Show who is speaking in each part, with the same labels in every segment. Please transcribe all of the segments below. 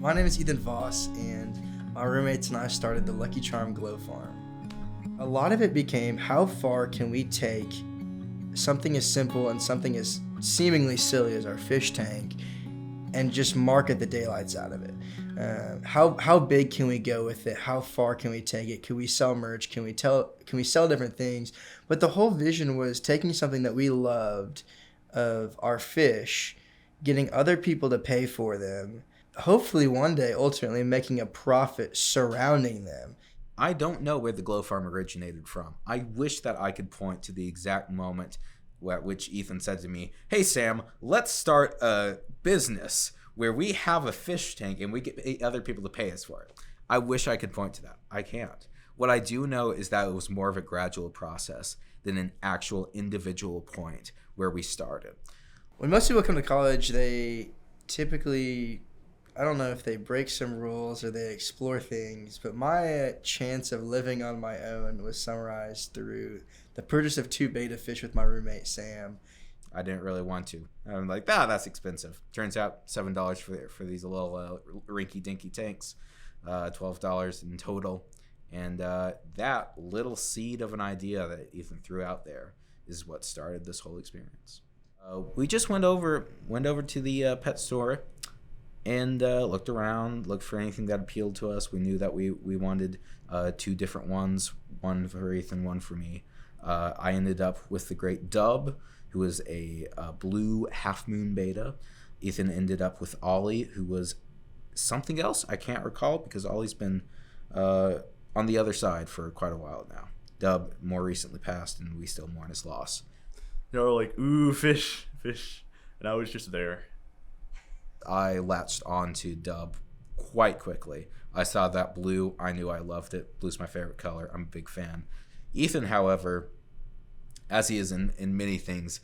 Speaker 1: My name is Ethan Voss, and my roommates and I started the Lucky Charm Glo-Farm. A lot of it became, how far can we take something as simple and something as seemingly silly as our fish tank and just market the daylights out of it? How big can we go with it? How far can we take it? Can we sell merch? Can we sell different things? But the whole vision was taking something that we loved of our fish, getting other people to pay for them, hopefully one day ultimately making a profit surrounding them.
Speaker 2: I don't know where the Glo-Farm originated from. I wish that I could point to the exact moment at which Ethan said to me, "Hey Sam, let's start a business where we have a fish tank and we get other people to pay us for it." I wish I could point to that. I can't. What I do know is that it was more of a gradual process than an actual individual point where we started.
Speaker 1: When most people come to college, they typically, I don't know if they break some rules or they explore things, but my chance of living on my own was summarized through the purchase of 2 beta fish with my roommate, Sam.
Speaker 2: I didn't really want to. I'm like, that's expensive. Turns out $7 for these little rinky-dinky tanks, $12 in total. And that little seed of an idea that Ethan threw out there is what started this whole experience. We just went over to the pet store and looked around, looked for anything that appealed to us. We knew that we wanted 2 different ones, one for Ethan, one for me. I ended up with the great Dub, who was a blue half-moon beta. Ethan ended up with Ollie, who was something else I can't recall because Ollie's been on the other side for quite a while now. Dub more recently passed, and we still mourn his loss.
Speaker 3: Like, ooh, fish, and I was just there.
Speaker 2: I latched on to Dub quite quickly. I saw that blue. I knew I loved it. Blue's my favorite color. I'm a big fan. Ethan, however, as he is in many things,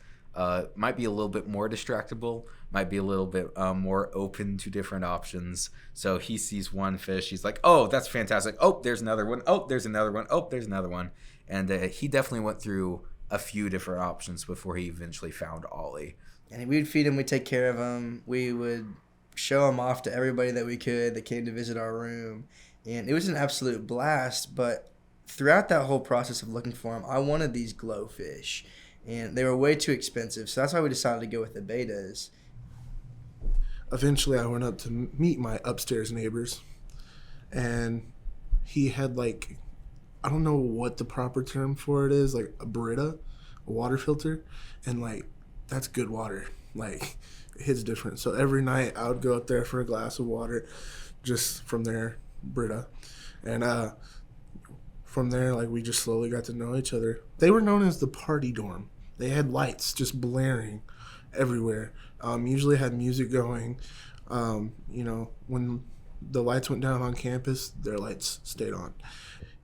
Speaker 2: might be a little bit more distractible, might be a little bit more open to different options. So he sees one fish. He's like, oh, that's fantastic. Oh, there's another one. Oh, there's another one. Oh, there's another one. And he definitely went through a few different options before he eventually found Ollie.
Speaker 1: And we'd feed him, we'd take care of him. We would show him off to everybody that we could that came to visit our room. And it was an absolute blast. But throughout that whole process of looking for him, I wanted these glow fish. And they were way too expensive. So that's why we decided to go with the betas.
Speaker 4: Eventually, I went up to meet my upstairs neighbors. And he had, like, I don't know what the proper term for it is, like a Brita, a water filter. And, like, that's good water. Like, it hits different. So every night I would go up there for a glass of water just from their Brita. And from there, like, we just slowly got to know each other. They were known as the party dorm. They had lights just blaring everywhere. Usually had music going. When the lights went down on campus, their lights stayed on.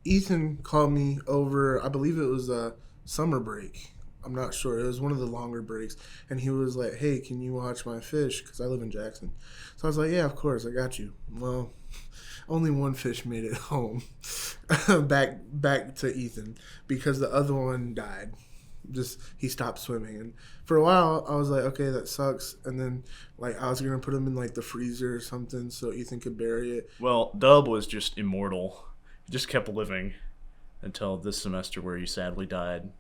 Speaker 4: Ethan called me over, I believe it was a summer break. I'm not sure. It was one of the longer breaks. And he was like, hey, can you watch my fish? Because I live in Jackson. So I was like, yeah, of course, I got you. Well, only one fish made it home back to Ethan because the other one died. He stopped swimming. And for a while, I was like, okay, that sucks. And then, like, I was going to put him in, like, the freezer or something so Ethan could bury it.
Speaker 3: Well, Dub was just immortal. He just kept living until this semester where he sadly died.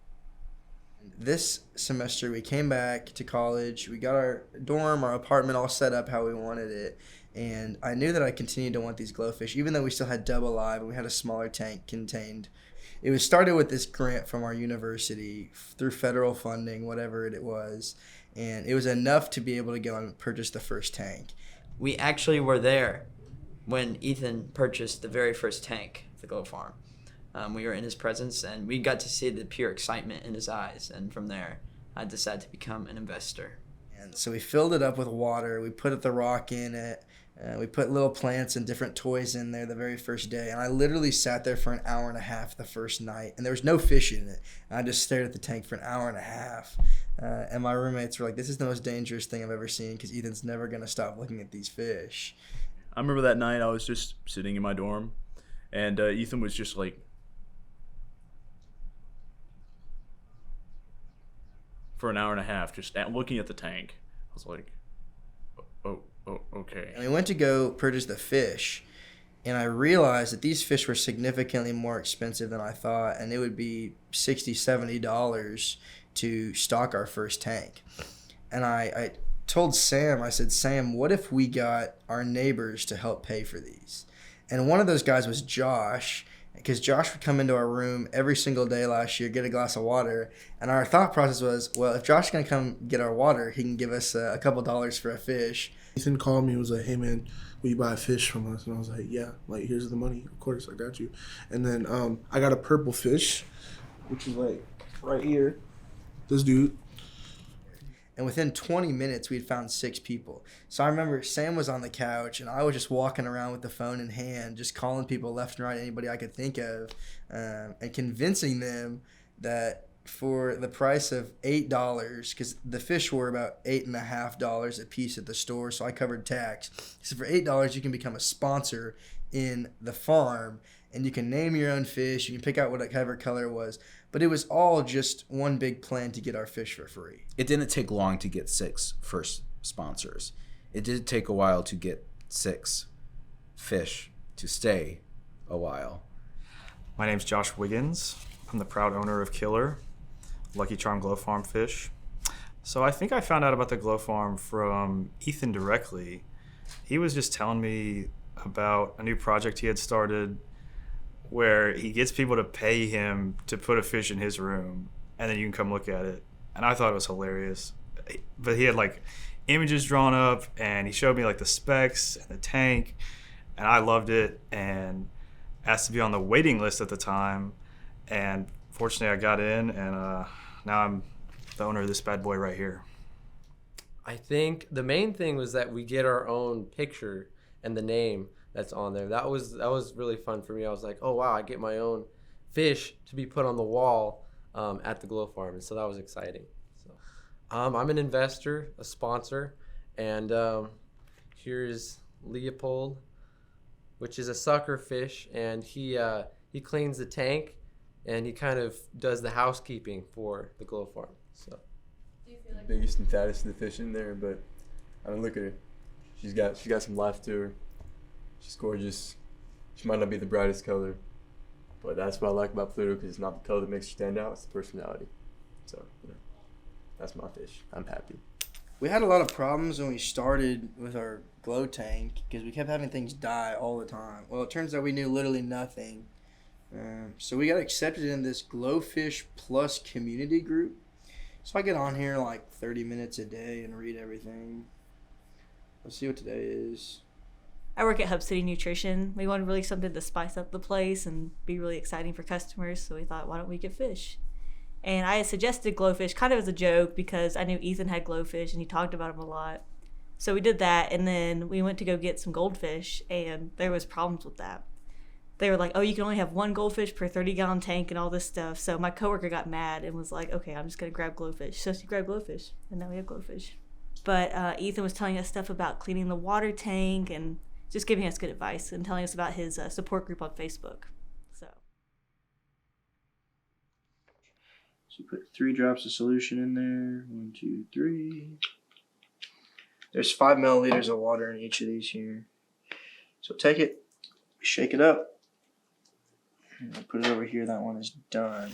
Speaker 1: This semester, we came back to college. We got our dorm, our apartment all set up how we wanted it. And I knew that I continued to want these glowfish, even though we still had Dub alive and we had a smaller tank contained. It was started with this grant from our university through federal funding, whatever it was. And it was enough to be able to go and purchase the first tank.
Speaker 5: We actually were there when Ethan purchased the very first tank for the Glo-Farm. We were in his presence, and we got to see the pure excitement in his eyes. And from there, I decided to become an investor.
Speaker 1: And so we filled it up with water. We put the rock in it. We put little plants and different toys in there the very first day. And I literally sat there for an hour and a half the first night. And there was no fish in it. And I just stared at the tank for an hour and a half. And my roommates were like, this is the most dangerous thing I've ever seen because Ethan's never going to stop looking at these fish.
Speaker 3: I remember that night I was just sitting in my dorm, and Ethan was just like, for an hour and a half, just looking at the tank. I was like, Okay.
Speaker 1: And we went to go purchase the fish, and I realized that these fish were significantly more expensive than I thought, and it would be $60, $70 to stock our first tank. And I told Sam, I said, Sam, what if we got our neighbors to help pay for these? And one of those guys was Josh, because Josh would come into our room every single day last year, get a glass of water. And our thought process was, well, if Josh is going to come get our water, he can give us a couple dollars for a fish.
Speaker 4: Ethan called me and was like, hey, man, will you buy a fish from us? And I was like, yeah, like, here's the money. Of course, I got you. And then I got a purple fish, which is like right here. This dude.
Speaker 1: And within 20 minutes, we'd found 6 people. So I remember Sam was on the couch, and I was just walking around with the phone in hand, just calling people left and right, anybody I could think of, and convincing them that for the price of $8, because the fish were about $8.50 a piece at the store, so I covered tax. So for $8, you can become a sponsor in the farm, and you can name your own fish. You can pick out whatever color it was. But it was all just one big plan to get our fish for free.
Speaker 2: It didn't take long to get 6 first sponsors. It did take a while to get 6 fish to stay a while.
Speaker 6: My name's Josh Wiggins. I'm the proud owner of Killer, Lucky Charm Glo-Farm fish. So I think I found out about the Glo-Farm from Ethan directly. He was just telling me about a new project he had started where he gets people to pay him to put a fish in his room, and then you can come look at it. And I thought it was hilarious. But he had like images drawn up, and he showed me like the specs and the tank, and I loved it and asked to be on the waiting list at the time. And fortunately I got in, and now I'm the owner of this bad boy right here.
Speaker 7: I think the main thing was that we get our own picture and the name that's on there. That was really fun for me. I was like, oh wow, I get my own fish to be put on the wall at the Glo-Farm, and so that was exciting. So I'm an investor, a sponsor, and here's Leopold, which is a sucker fish, and he cleans the tank, and he kind of does the housekeeping for the Glo-Farm. So
Speaker 8: biggest and fattest of the fish in there, but I mean, look at her. She's got some life to her. She's gorgeous. She might not be the brightest color, but that's what I like about Pluto, because it's not the color that makes her stand out, it's the personality. So, you know, that's my fish. I'm happy.
Speaker 1: We had a lot of problems when we started with our glow tank because we kept having things die all the time. Well, it turns out we knew literally nothing. So we got accepted in this Glowfish Plus community group. So I get on here like 30 minutes a day and read everything. Let's see what today is.
Speaker 9: I work at Hub City Nutrition. We wanted really something to spice up the place and be really exciting for customers, so we thought, why don't we get fish? And I had suggested glowfish kind of as a joke because I knew Ethan had glowfish and he talked about them a lot. So we did that, and then we went to go get some goldfish, and there was problems with that. They were like, oh, you can only have 1 goldfish per 30-gallon tank and all this stuff. So my coworker got mad and was like, okay, I'm just going to grab glowfish. So she grabbed glowfish, and now we have glowfish. But Ethan was telling us stuff about cleaning the water tank and just giving us good advice and telling us about his support group on Facebook. So
Speaker 1: you put 3 drops of solution in there. 1, 2, 3. There's 5 milliliters of water in each of these here. So take it, shake it up, and I'll put it over here. That one is done.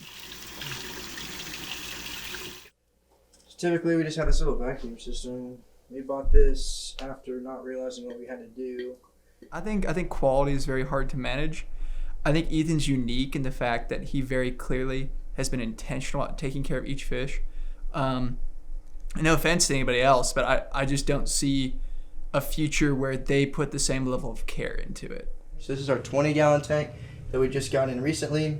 Speaker 1: So typically we just have this little vacuum system. We bought this after not realizing what we had to do.
Speaker 10: I think quality is very hard to manage. I think Ethan's unique in the fact that he very clearly has been intentional at taking care of each fish. No offense to anybody else, but I just don't see a future where they put the same level of care into it.
Speaker 1: So this is our 20-gallon tank that we just got in recently.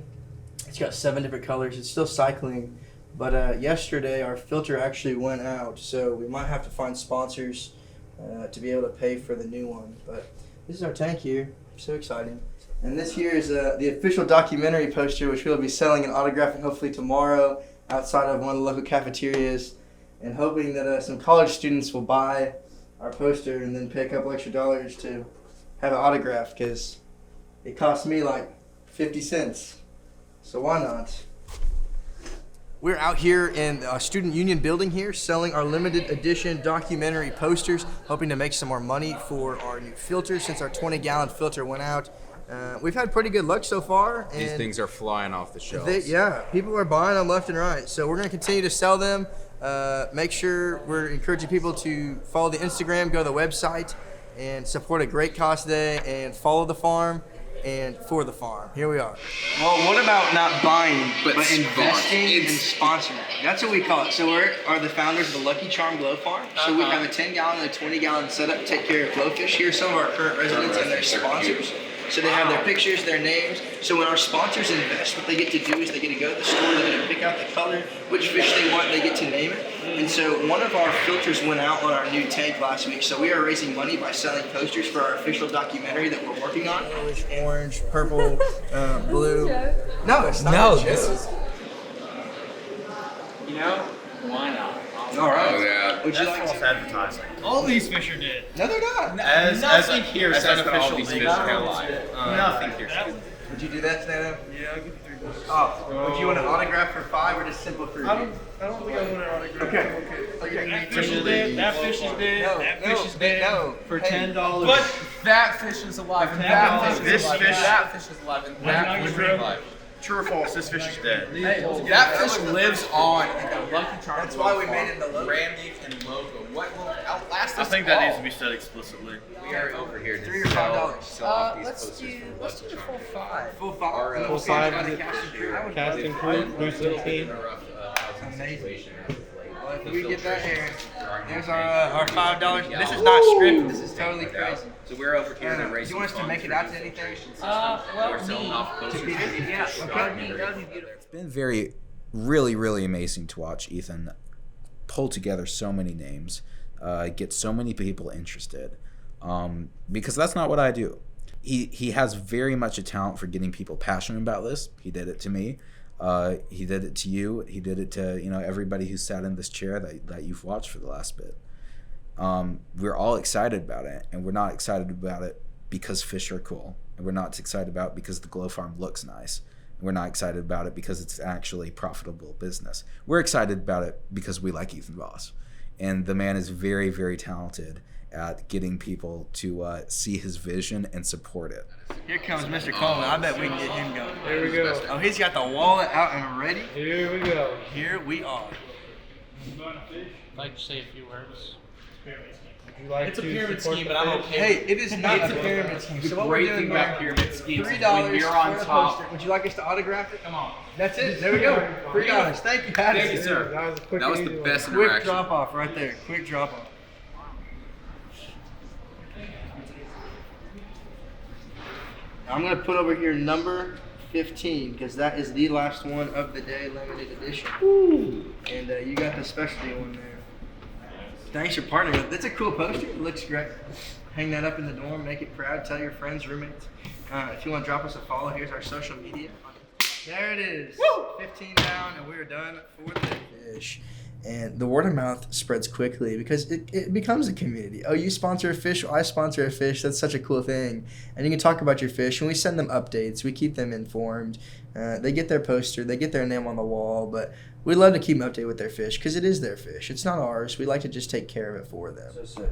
Speaker 1: It's got 7 different colors. It's still cycling. But yesterday our filter actually went out, so we might have to find sponsors to be able to pay for the new one. But this is our tank here. So exciting. And this here is the official documentary poster, which we'll be selling and autographing hopefully tomorrow outside of one of the local cafeterias, and hoping that some college students will buy our poster and then pay a couple extra dollars to have it autographed, because it cost me like 50 cents. So why not? We're out here in a student union building here selling our limited edition documentary posters, hoping to make some more money for our new filter since our 20-gallon filter went out. We've had pretty good luck so far. And
Speaker 2: These things are flying off the shelves.
Speaker 1: People are buying them left and right. So we're going to continue to sell them. Make sure we're encouraging people to follow the Instagram, go to the website, and support a great cause today, and follow the farm and for the farm. Here we are. Well, what about not buying, but investing and sponsoring? That's what we call it. So we are the founders of the Lucky Charm Glo-Farm. So we have a 10-gallon and a 20-gallon setup to take care of glowfish. Here's some of our current residents and their sponsors. So they have their pictures, their names. So when our sponsors invest, what they get to do is they get to go to the store, they get to pick out the color, which fish they want, they get to name it. And so one of our filters went out on our new tank last week. So we are raising money by selling posters for our official documentary that we're working on. Orange, purple, blue. No, it's not. No, this is.
Speaker 11: You know, why not?
Speaker 1: All right.
Speaker 2: Oh, yeah.
Speaker 1: Would you like
Speaker 3: false
Speaker 1: to?
Speaker 3: advertising.
Speaker 11: All these fish are dead.
Speaker 1: No, they're not.
Speaker 11: Nothing here says that all these
Speaker 3: official
Speaker 11: fish are alive. Nothing here says.
Speaker 1: Would you do that, Stettheimer?
Speaker 11: Yeah, I'll give you $3.
Speaker 1: Oh, would you want an autograph for 5 or just simple for you?
Speaker 11: I don't think I want an autograph.
Speaker 1: Okay.
Speaker 11: That fish is dead. That fish is dead.
Speaker 1: No,
Speaker 11: That fish is dead.
Speaker 1: no.
Speaker 11: For
Speaker 1: Hey.
Speaker 11: $10.
Speaker 10: But that fish is alive. And that
Speaker 11: $10.
Speaker 10: fish
Speaker 11: This
Speaker 10: is alive.
Speaker 11: fish-
Speaker 10: That fish is alive. And that fish is alive.
Speaker 3: True or false? This fish is dead.
Speaker 10: That fish lives on in the Lucky Charm.
Speaker 1: That's why we made it the logo.
Speaker 10: branding and logo. What will outlast
Speaker 3: I
Speaker 10: us
Speaker 3: think
Speaker 10: all?
Speaker 3: that needs to be said explicitly.
Speaker 2: We are over here
Speaker 1: $3 or
Speaker 2: to
Speaker 1: $5.
Speaker 2: sell off these
Speaker 10: Let's
Speaker 2: posters
Speaker 10: do
Speaker 2: for
Speaker 10: let's do
Speaker 2: Lucky
Speaker 10: the
Speaker 2: Charm.
Speaker 10: full 5.
Speaker 1: Full 5.
Speaker 2: Full
Speaker 1: five.
Speaker 7: Cast and crew, booster team.
Speaker 1: Amazing. Well, if we get that here, there's our $5. This is not scripted. This is totally crazy.
Speaker 2: So we're over here to
Speaker 1: Do
Speaker 2: raise
Speaker 1: you want us to make it out to anything?
Speaker 2: We're selling off posters.
Speaker 10: Yeah,
Speaker 2: It's been very, really amazing to watch Ethan pull together so many names, get so many people interested, because that's not what I do. He has very much a talent for getting people passionate about this. He did it to me. He did it to you. He did it to everybody who sat in this chair that you've watched for the last bit. We're all excited about it, and we're not excited about it because fish are cool, and we're not excited about it because the Glo-Farm looks nice. We're not excited about it because it's actually profitable business. We're excited about it because we like Ethan Voss, and the man is very talented at getting people to see his vision and support it.
Speaker 1: Here comes Mr. Coleman. I bet we can get him going.
Speaker 7: Here we go.
Speaker 1: Oh, he's got the wallet out and ready.
Speaker 7: Here we go.
Speaker 1: Here we are.
Speaker 11: I'd like to say a few words.
Speaker 7: Would you like
Speaker 11: It's a
Speaker 7: to
Speaker 11: pyramid
Speaker 7: support
Speaker 11: scheme,
Speaker 7: the
Speaker 11: but I'm
Speaker 7: fish?
Speaker 11: okay.
Speaker 1: Hey, it is not a pyramid scheme. So what we're
Speaker 11: Great
Speaker 1: doing
Speaker 11: thing
Speaker 1: here,
Speaker 11: about pyramid schemes is
Speaker 1: $3
Speaker 11: when you're on
Speaker 1: for a
Speaker 11: top.
Speaker 1: poster. Would you like us to autograph it?
Speaker 11: Come on.
Speaker 1: That's it. There we go. $3. Thank you, Madison.
Speaker 11: Thank you, sir.
Speaker 7: That was a quick
Speaker 2: That was
Speaker 7: and
Speaker 2: the
Speaker 7: easy
Speaker 2: best
Speaker 7: one.
Speaker 1: Quick
Speaker 2: interaction.
Speaker 1: drop off right there. Quick drop off. I'm gonna put over here number 15 because that is the last one of the day, limited edition. And you got the specialty one there. Thanks for partnering with. That's a cool poster. It looks great. Hang that up in the dorm. Make it proud. Tell your friends, roommates. If you want to drop us a follow, here's our social media. There it is. 15 down, and we're done for the fish. And the word of mouth spreads quickly because it becomes a community. Oh, you sponsor a fish, I sponsor a fish. That's such a cool thing. And you can talk about your fish, and we send them updates. We keep them informed. They get their poster. They get their name on the wall. But we love to keep them updated with their fish because it is their fish. It's not ours. We like to just take care of it for them. So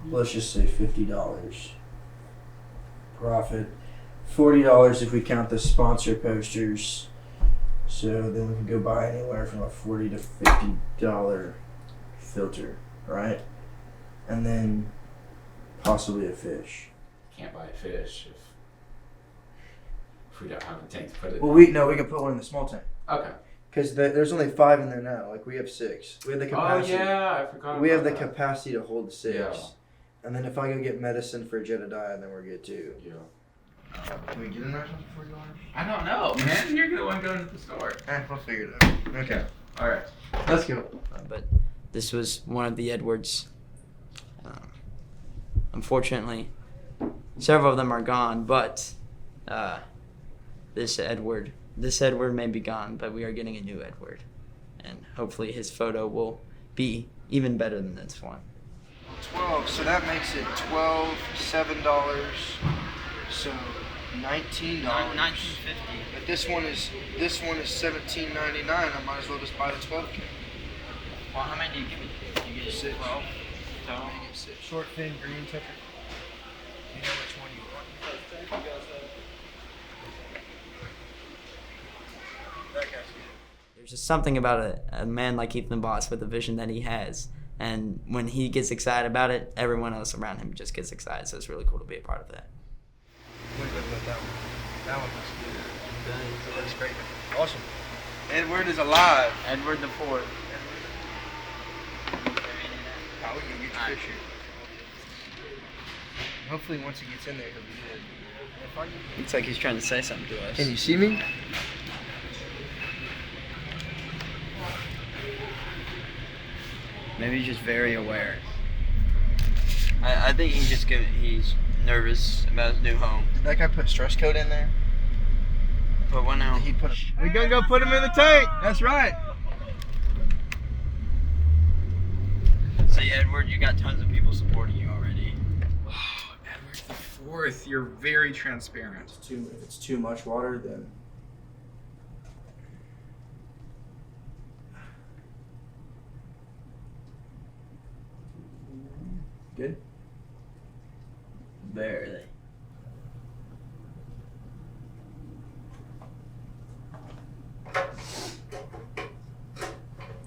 Speaker 1: let's just say $50 profit. $40 if we count the sponsor posters. So then we can go buy anywhere from a $40 to $50 filter, right? And then possibly a fish.
Speaker 2: Can't buy a fish if we don't have a tank to put it
Speaker 1: Well,
Speaker 2: in.
Speaker 1: we can put one in the small tank
Speaker 2: Okay.
Speaker 1: because there's only 5 in there now. Like we have 6. We have the
Speaker 2: Oh
Speaker 1: capacity.
Speaker 2: yeah, I forgot.
Speaker 1: We have the
Speaker 2: about that.
Speaker 1: capacity to hold 6.
Speaker 2: Yeah.
Speaker 1: And then if I go get medicine for Jedediah, then we're good tue.
Speaker 2: Yeah.
Speaker 1: Can we get in there for $40?
Speaker 2: I don't know, man. You're the one going to the store.
Speaker 1: We'll figure it out. Okay.
Speaker 2: All right.
Speaker 1: Let's go.
Speaker 5: But this was one of the Edwards. Unfortunately, several of them are gone, but this Edward may be gone, but we are getting a new Edward, and hopefully his photo will be even better than this one.
Speaker 1: 12, so that makes it $7. So $19.
Speaker 5: $19.50.
Speaker 1: But this one is $17.99. I might as well just buy the 12 can.
Speaker 5: Well, how many do you give it? You get
Speaker 1: 6.
Speaker 5: 12. So,
Speaker 1: Short fin, green ticker. You know which one you want. That guy's good.
Speaker 5: there's just something about a man like Ethan Voss with the vision that he has. And when he gets excited about it, everyone else around him just gets excited. So it's really cool to be a part of that.
Speaker 1: What do you think about that one? That one looks good. That's great. Awesome. Edward is alive.
Speaker 5: Edward the Fourth.
Speaker 1: How are you gonna get your fish here? Hopefully once he gets in there, he'll be good.
Speaker 5: It's like he's trying to say something to us.
Speaker 1: Can you see me?
Speaker 5: Maybe he's just very aware. I think he's nervous about his new home.
Speaker 1: That guy put stress coat in there.
Speaker 5: Put one out.
Speaker 1: We're gonna go put him in the tank. That's right.
Speaker 5: See, Edward, you got tons of people supporting you already.
Speaker 12: Edward the Fourth, you're very transparent.
Speaker 1: If it's too much water, then good.
Speaker 5: Barely.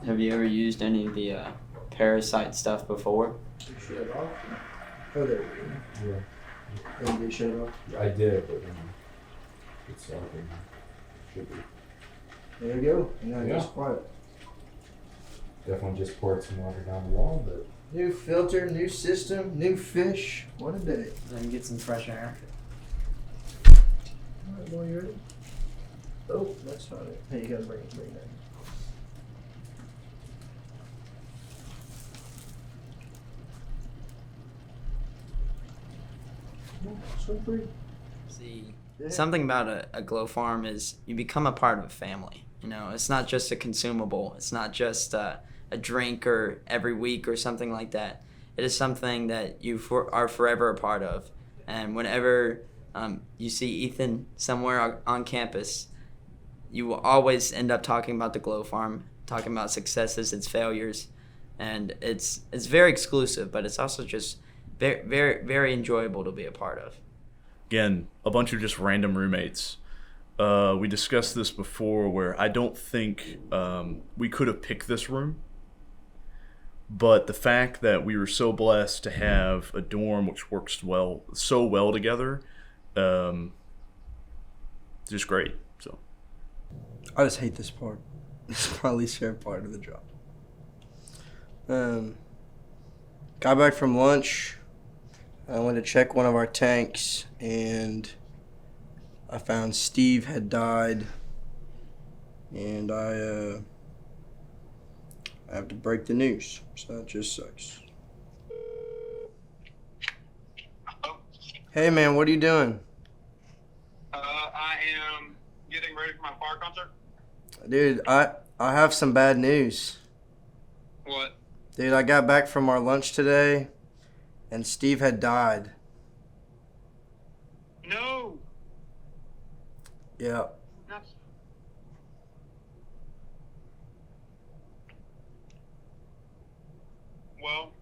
Speaker 5: Have you ever used any of the parasite stuff before?
Speaker 1: Shut it off. Oh, there we go. Yeah. And you shut it off.
Speaker 13: I did, but it's off and should be.
Speaker 1: There you go. And now
Speaker 13: Yeah.
Speaker 1: it's quiet.
Speaker 13: Definitely just poured some water down the wall, but
Speaker 1: New filter, new system, new fish. What a day.
Speaker 5: And get some fresh air.
Speaker 1: Alright, boy, you ready? Oh, that's not it. Hey, you gotta bring that. Swim free.
Speaker 5: See,
Speaker 1: Yeah.
Speaker 5: something about a glow farm is you become a part of a family. You know, it's not just a consumable. It's not just a drink or every week or something like that. It is something that you are forever a part of. And whenever you see Ethan somewhere on campus, you will always end up talking about the glow farm, talking about successes, its failures, and it's very exclusive, but it's also just very, very, very enjoyable to be a part of.
Speaker 3: Again, a bunch of just random roommates. We discussed this before where I don't think we could have picked this room. But the fact that we were so blessed to have a dorm which works so well together, just great. So
Speaker 1: I just hate this part. It's my least favorite part of the job. Got back from lunch. I went to check one of our tanks, and I found Steve had died, and I have to break the news, so that just sucks. Hey man, what are you doing?
Speaker 14: I am getting ready for my fire concert.
Speaker 1: Dude, I have some bad news.
Speaker 14: What?
Speaker 1: Dude, I got back from our lunch today, and Steve had died.
Speaker 14: No.
Speaker 1: Yeah.
Speaker 14: That's... Well,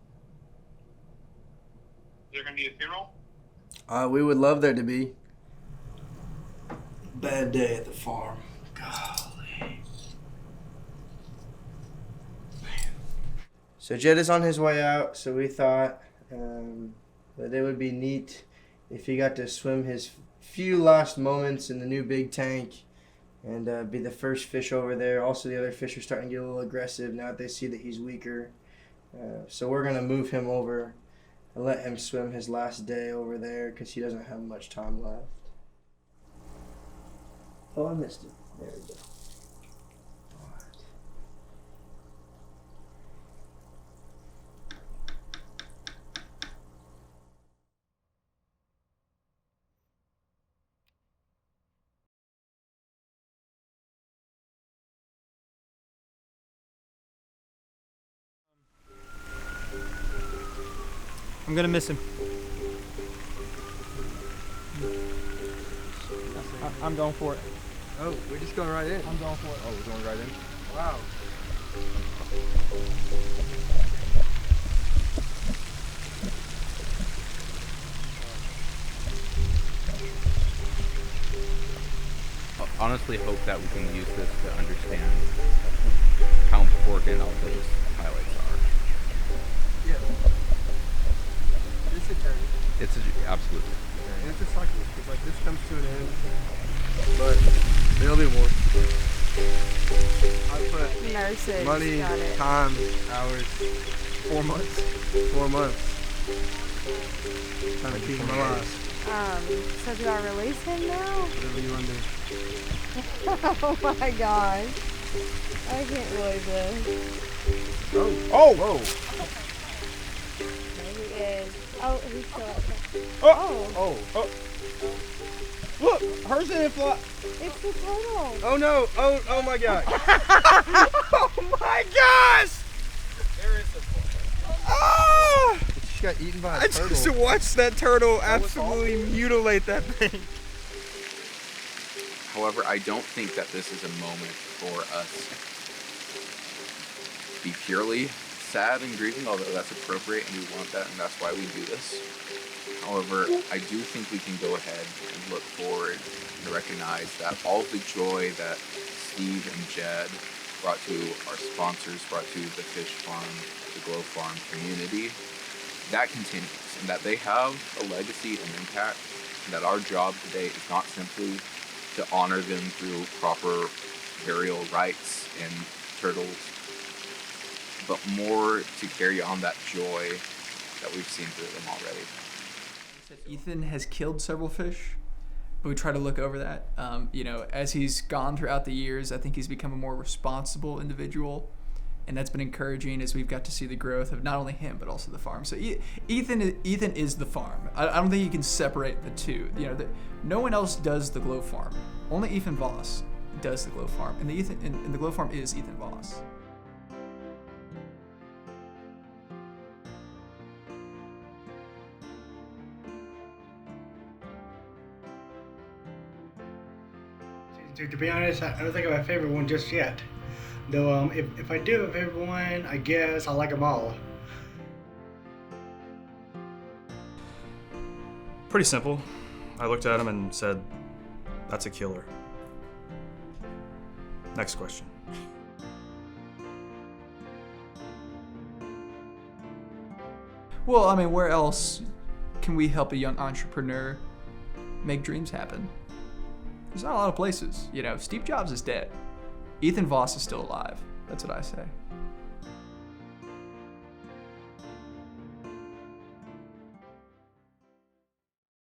Speaker 14: is there going to be a funeral?
Speaker 1: We would love there to be. Bad day at the farm. Golly. So Jed is on his way out, so we thought that it would be neat if he got to swim his few last moments in the new big tank and be the first fish over there. Also, the other fish are starting to get a little aggressive now that they see that he's weaker. So we're going to move him over and let him swim his last day over there because he doesn't have much time left. Oh, I missed it. There we go.
Speaker 15: I'm gonna miss him. I'm going for it.
Speaker 16: Oh, we're just going right in.
Speaker 15: I'm going for it.
Speaker 16: Oh, we're going right in?
Speaker 15: Wow.
Speaker 2: Honestly hope that we can use this to understand how important all those highlights are.
Speaker 16: Yeah. It's a journey.
Speaker 2: It's absolutely.
Speaker 16: And it's a cycle. It's like this comes to an end, but there'll be more. I put
Speaker 17: Nurses,
Speaker 16: money,
Speaker 17: got it.
Speaker 16: time, hours. 4 months. 4 months. Trying to keep him alive.
Speaker 17: So do I release him now?
Speaker 16: Whatever you want to do.
Speaker 17: Oh my gosh. I can't believe this.
Speaker 16: Oh! Whoa!
Speaker 17: There he is. Oh, he's still up there.
Speaker 16: Oh! Look! Hers didn't fly!
Speaker 17: It's the turtle.
Speaker 16: Oh no! Oh my god! Oh my gosh!
Speaker 2: There is a fly.
Speaker 16: Ah!
Speaker 18: She got eaten by a
Speaker 16: I
Speaker 18: turtle.
Speaker 16: just watched that turtle absolutely mutilate that thing.
Speaker 2: However, I don't think that this is a moment for us to be purely sad and grieving, although that's appropriate and we want that and that's why we do this. However, I do think we can go ahead and look forward and recognize that all of the joy that Steve and Jed brought to our sponsors, brought to the fish farm, the Glo-Farm community, that continues, and that they have a legacy and impact, and that our job today is not simply to honor them through proper burial rites and turtles, but more to carry on that joy that we've seen through them already.
Speaker 10: Ethan has killed several fish, but we try to look over that. As he's gone throughout the years, I think he's become a more responsible individual, and that's been encouraging as we've got to see the growth of not only him but also the farm. So Ethan is the farm. I don't think you can separate the two. No one else does the Glo-Farm. Only Ethan Voss does the Glo-Farm, and the Glo-Farm is Ethan Voss.
Speaker 19: To be honest, I don't think I have a favorite one just yet. Though, if I do have a favorite one, I guess I like them all.
Speaker 6: Pretty simple. I looked at him and said, that's a killer. Next question.
Speaker 10: Well, I mean, where else can we help a young entrepreneur make dreams happen? There's not a lot of places. Steve Jobs is dead. Ethan Voss is still alive. That's what I say.